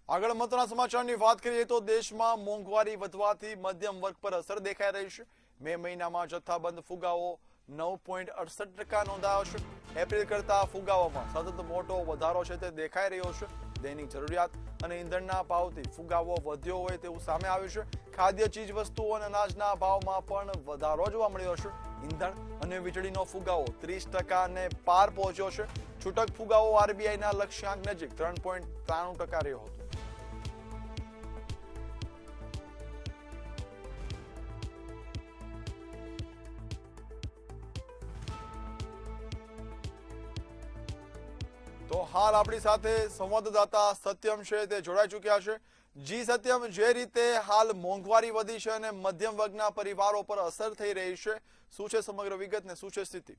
આગળ મહત્વના સમાચારની વાત કરીએ તો દેશમાં મોંઘવારી વધવાથી મધ્યમ વર્ગ પર અસર દેખાઈ રહી છે। મે મહિનામાં જથ્થાબંધ ફુગાવો 9.68% નોંધાયો છે। એપ્રિલ કરતા ફુગાવોમાં સતત મોટો વધારો છે તે દેખાઈ રહ્યો છે। દૈનિક જરૂરિયાત અને ઈંધણના ભાવથી ફુગાવો વધ્યો હોય તેવું સામે આવ્યું છે। ખાદ્ય ચીજ વસ્તુઓ અને અનાજના ભાવમાં પણ વધારો જોવા મળ્યો છે। ઈંધણ અને વીજળીનો ફુગાવો 30% પાર પહોંચ્યો છે। છૂટક ફુગાવો આરબીઆઈના લક્ષ્યાંક નજીક 3.93% રહ્યો હતો। તો હાલ આપણી સાથે સંવાદદાતા સત્યમ છે તે જોડાઈ ચૂક્યા છે। જી સત્યમ, જે રીતે હાલ મોંઘવારી વધી છે અને મધ્યમ વર્ગના પરિવારો પર અસર થઈ રહી છે, શું છે સમગ્ર વિગત ને શું છે સ્થિતિ?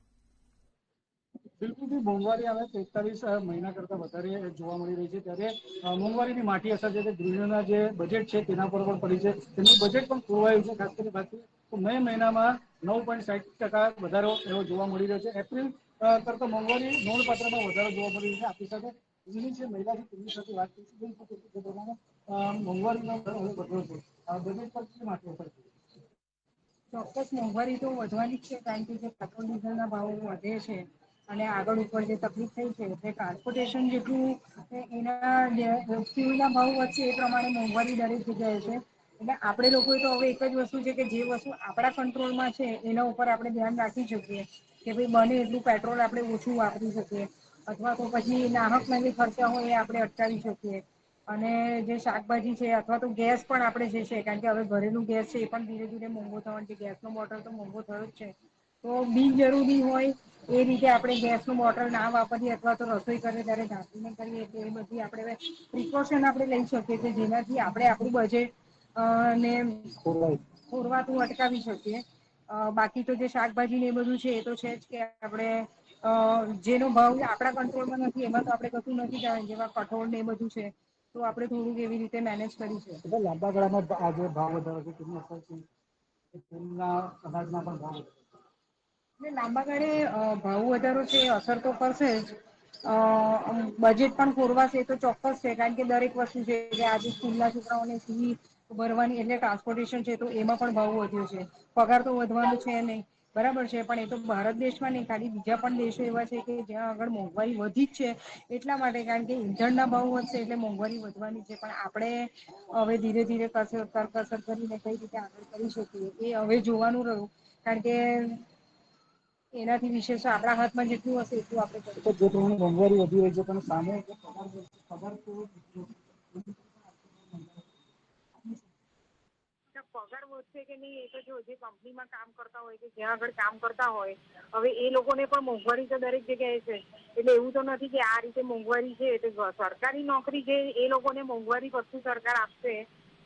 બિલકુલ મોંઘવારી આવે 43 મહિના કરતા વધારે જોવા મળી રહી છે। ત્યારે મોંઘવારીની માઠી અસર છે ગૃહિણીઓના જે બજેટ છે તેના પર પણ પડી છે। તેમનું બજેટ પણ ખોરવાયું છે। ખાસ કરીને બાકી તો મે મહિનામાં 9.60% વધારો એવો જોવા મળી રહ્યો છે। એપ્રિલ કરતા મોંઘવારી નોંધપાત્રમાં વધારો જોવા મળી રહ્યો છે। આપણી સાથે જે મહિલા છે તેમની સાથે વાત કરીશું। મોંઘવારીનો વધ્યો છે, બજેટ પર શું માઠી અસર છે? ચોક્કસ મોંઘવારી તો વધવાની જ છે, કારણ કે જે પેટ્રોલ ડીઝલના ભાવો વધે છે અને આગળ ઉપર જે તકલીફ થઈ છે એટલે ટ્રાન્સપોર્ટેશન જેટલું એના ફ્યુલના ભાવ વધશે એ પ્રમાણે મોંઘવારી દરેક જગ્યાએ છે। એટલે આપણે લોકોએ તો હવે એક જ વસ્તુ છે કે જે વસ્તુ આપણા કંટ્રોલમાં છે એના ઉપર આપણે ધ્યાન રાખી શકીએ કે ભાઈ બને એટલું પેટ્રોલ આપણે ઓછું વાપરી શકીએ, અથવા તો પછી નાહકના જે ખર્ચા હોય એ આપણે અટકાવી શકીએ। અને જે શાકભાજી છે અથવા તો ગેસ પણ આપણે જે છે, કારણ કે હવે ઘરેલું ગેસ છે એ પણ ધીરે ધીરે મોંઘો થવાનો છે। ગેસનો બોટલ તો મોંઘો થયો જ છે, તો બિનજરૂરી હોય એ રીતે આપણે ગેસનું બોટલ ના વાપરીએ અથવા તો રસોઈ કરીએ ત્યારે ઢાંકીને કરીએ તો એ બધી આપણે પ્રિકોશન આપણે લઈ શકીએ કે જેનાથી આપણે આપણું બજેટ ને ખોરવાતું અટકાવી શકીએ। બાકી તો જે શાકભાજી ને એ બધું છે એ તો છે જ કે આપણે જેનો ભાવ આપણા કંટ્રોલમાં નથી એમાં તો આપણે કશું નથી જવાનું, જેમાં કઠોળ ને એ બધું છે તો આપણે થોડુંક એવી રીતે મેનેજ કરીશું। લાંબા ગાળામાં આ જે ભાવ વધારો છે તેની અસર છે તેમના અનાજના પણ ભાવ એટલે લાંબા ગાળે ભાવ વધારો છે અસર તો કરશે જ। બજેટ પણ ખોરવાશે તો ચોક્કસ છે, કારણ કે દરેક વસ્તુ છે કે આજે સ્કૂલના છોકરાઓને ફી ભરવાની એટલે ટ્રાન્સપોર્ટેશન છે તો એમાં પણ ભાવ વધ્યો છે। પગાર તો વધવાનું છે નહીં, બરાબર છે, પણ એ તો ભારત દેશમાં નહીં, ખાલી બીજા પણ દેશો એવા છે કે જ્યાં આગળ મોંઘવારી વધી જ છે એટલા માટે, કારણ કે ઈંધણના ભાવ વધશે એટલે મોંઘવારી વધવાની છે। પણ આપણે હવે ધીરે ધીરે કરકસર કરીને કઈ રીતે આગળ કરી શકીએ એ હવે જોવાનું રહ્યું, કારણ કે એનાથી વિશેષ આપણા હાથમાં જેટલું હશે એટલું આપણે જે કરીશું। પ્રમાણે મોંઘવારી વધી રહી છે પણ સામે પગાર પગાર વધશે કે નહીં એ તો જો જે કંપનીમાં કામ કરતા હોય કે જ્યાં આગળ કામ કરતા હોય, હવે એ લોકોને પણ મોંઘવારી તો દરેક જગ્યાએ છે। એટલે એવું તો નથી કે આ રીતે મોંઘવારી છે એટલે સરકારી નોકરી છે એ લોકોને મોંઘવારી પછી સરકાર આપશે,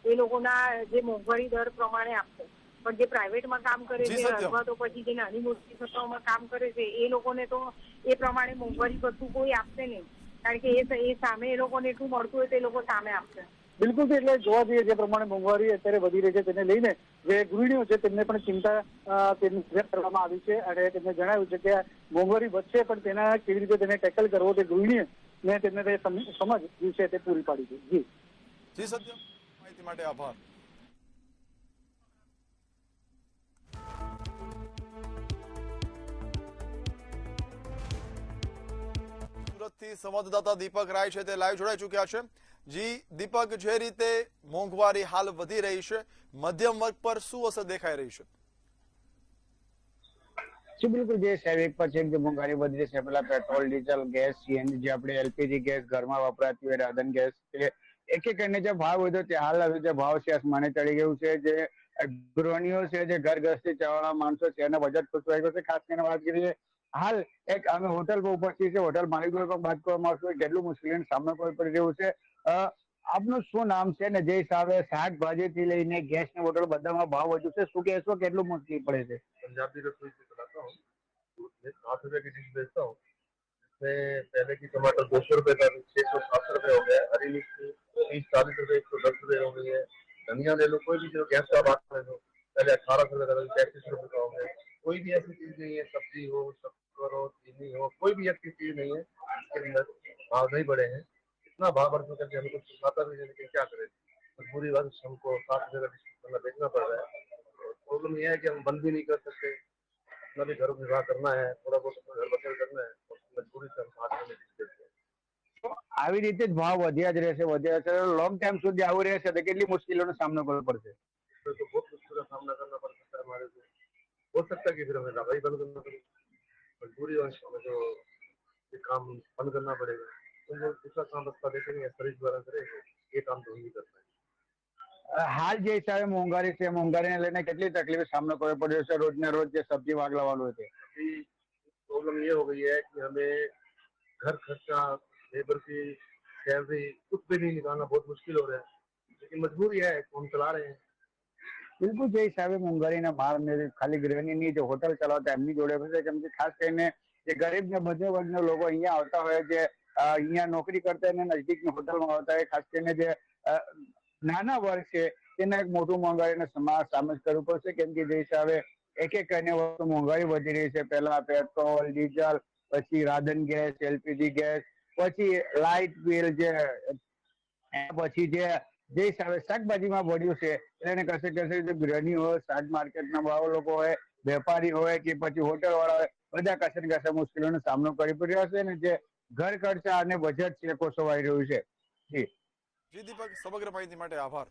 એ લોકોના જે મોંઘવારી દર પ્રમાણે આપશે। પણ જે પ્રાઇવેટમાં કામ કરે જી છે સત્યમ, અથવા તો પછી જે નાની મોટી સંસ્થાઓમાં કામ કરે છે એ લોકોને તો એ પ્રમાણે મોંઘવારી ભથ્થું કોઈ આપશે નહીં, કારણ કે એ સામે એ લોકોને એટલું મળતું હોય તો એ લોકો સામે આપશે। બિલકુલ છે। એટલે જોવા જઈએ જે પ્રમાણે મોંઘવારી અત્યારે વધી રહી છે તેને લઈને જે ગૃહિણીઓ છે તેમને પણ ચિંતા તેની વ્યક્ત કરવામાં આવી છે અને તેમને જણાવ્યું છે કે મોંઘવારી વધશે પણ તેના કેવી રીતે તેને ટેકલ કરવો તે ગૃહિણીને તેમને સમજ છે તે પૂરી પાડી છે। જી જી સત્યમ, માહિતી માટે આભાર। સુરતથી સંવાદદાતા દીપક રાય છે તે લાઈવ જોડાઈ ચૂક્યા છે। જી દીપક, જે રીતે મોંઘવારી હાલ વધી રહી છે, મધ્યમ વર્ગ પર શું અસર દેખાઈ રહી છે? બિલકુલ જે સ્વાભાવિક પર છે કે મોંઘવારી વધી છે, પેલા પેટ્રોલ, ડીઝલ, ગેસ, સીએનજી, જે આપણે એલપીજી ગેસ ઘરમાં વપરાતી હોય, રાંધણ ગેસ, એક એક કરીને જે ભાવ વધ્યો તે હાલ હવે જે ભાવ છે આસમાને ચડી ગયું છે। જે ગૃહિણીઓ છે, જે ઘર ગૃહસ્થી ચલાવવાના માણસો છે એના બજેટ ખુશવાઈ ગયું છે। ખાસ કરીને વાત કરીએ હાલ એક અમે હોટલ પર ઉપસ્થિત છે, હોટલ માલિકો પણ વાત કરવામાં આવશે કેટલું મુશ્કેલીનો સામનો પડી રહ્યું છે। આપનું શું નામ છે ને જે હિસાબે શાકભાજી થી લઈને ગેસ ની બોટલ બધામાં ભાવ વધુ છે, શું કહેશો કેટલું મુશ્કેલ પડે છે? पंजाबी रसोई से चलाता हूँ, दूध में 8 रुपए की डिश बेचता हूँ। इसमें पहले की टमाटर 200 रुपए का 600-700 रुपए हो गया, हरी मिर्च 30-40 रुपए 110 रुपए हो गई है। धनिया ले लो, कोई भी जो गैस का बात ले लो, पहले 1800 रुपए का 35 रुपए का हो गया। कोई भी ऐसी चीज नहीं है, सब्जी हो, शक्कर हो, चीनी हो, कोई भी ऐसी चीज नहीं है जिसके अंदर भाव नहीं बढ़े हैं। इतना भाव बढ़ चुका है कि हमें कुछ सुझाता भी नहीं, लेकिन क्या करें, मजबूरी वश हमको 60 रुपये का डिस्ट्रिक्ट बेचना पड़ रहा है। प्रॉब्लम यह है कि हम बंद भी नहीं कर सकते, अपना भी घर निर्वाह करना है, थोड़ा बहुत अपना घर बसेल करना है, और मजबूरी से हम 60 रुपये में डिस्ट्रिक्ट તો આવી રીતે જ ભાવ વધ્યા જ રહેશે લોંગ ટાઈમ સુધી આવું રહેશે તો કેટલી મુશ્કેલીઓનો સામનો કરવો પડશે? तो बहुत मुश्किल का सामना करना पड़ सकता है हमारे को। हो सकता है कि फिर हमें दवाई बंद करना पड़ेगी, मजबूरी वश हमें जो ये काम बंद करना पड़ेगा, तो वो दूसरा काम रास्ता देखेंगे, सर्विस द्वारा करेंगे, ये काम तो हम नहीं कर पाएंगे। હાલ જે હિસાબે મોંઘવારી છે મોંઘવારીને લઈને કેટલી તકલીફ સામનો કરવો પડ્યો છે રોજ ને રોજ જે સબ્જી વાગ લાવવાનું હોય છે? अभी प्रॉब्लम ये हो गई है कि हमें घर खर्चा, लेबर की सैलरी कुछ भी नहीं निकालना बहुत मुश्किल हो रहा है, लेकिन मजबूरी है तो हम चला रहे हैं। બિલકુલ જે હિસાબે મોંઘવારીના ભાવ ને ખાલી ગૃહિણીની જે હોટલ ચલાવતા એમની જોડે છે કેમ કે ખાસ કરીને જે ગરીબ ને મધ્યમ વર્ગના લોકો અહીંયા આવતા હોય જે અહીંયા નોકરી કરતા એને નજદીકની હોટલમાં આવતા હોય ખાસ કરીને જે નાના વર્ગ છે તેને એક મોટું મોંઘવારીનો સામનો કરવો પડશે કેમ કે જે હિસાબે એક એક કરીને વસ્તુ મોંઘવારી વધી રહી છે પહેલા પેટ્રોલ ડીઝલ પછી રાધન ગેસ એલપીજી ગેસ પછી લાઇટ બિલ જે પછી જે હિસાબે શાકભાજીમાં बढ़્યું છે એને કશે કશે જે ગૃહિણી હોય શાક માર્કેટના ભાવ લોકો હોય વેપારી હોય કે પછી હોટેલ વાળા હોય બધા કશે ને કશે મુશ્કેલીઓનો સામનો કરી રહ્યા છે ને જે ઘર ખર્ચા અને બજેટ છે કોસવાઈ રહ્યું છે. જી જી દીપક, સમગ્ર માહિતી માટે આભાર.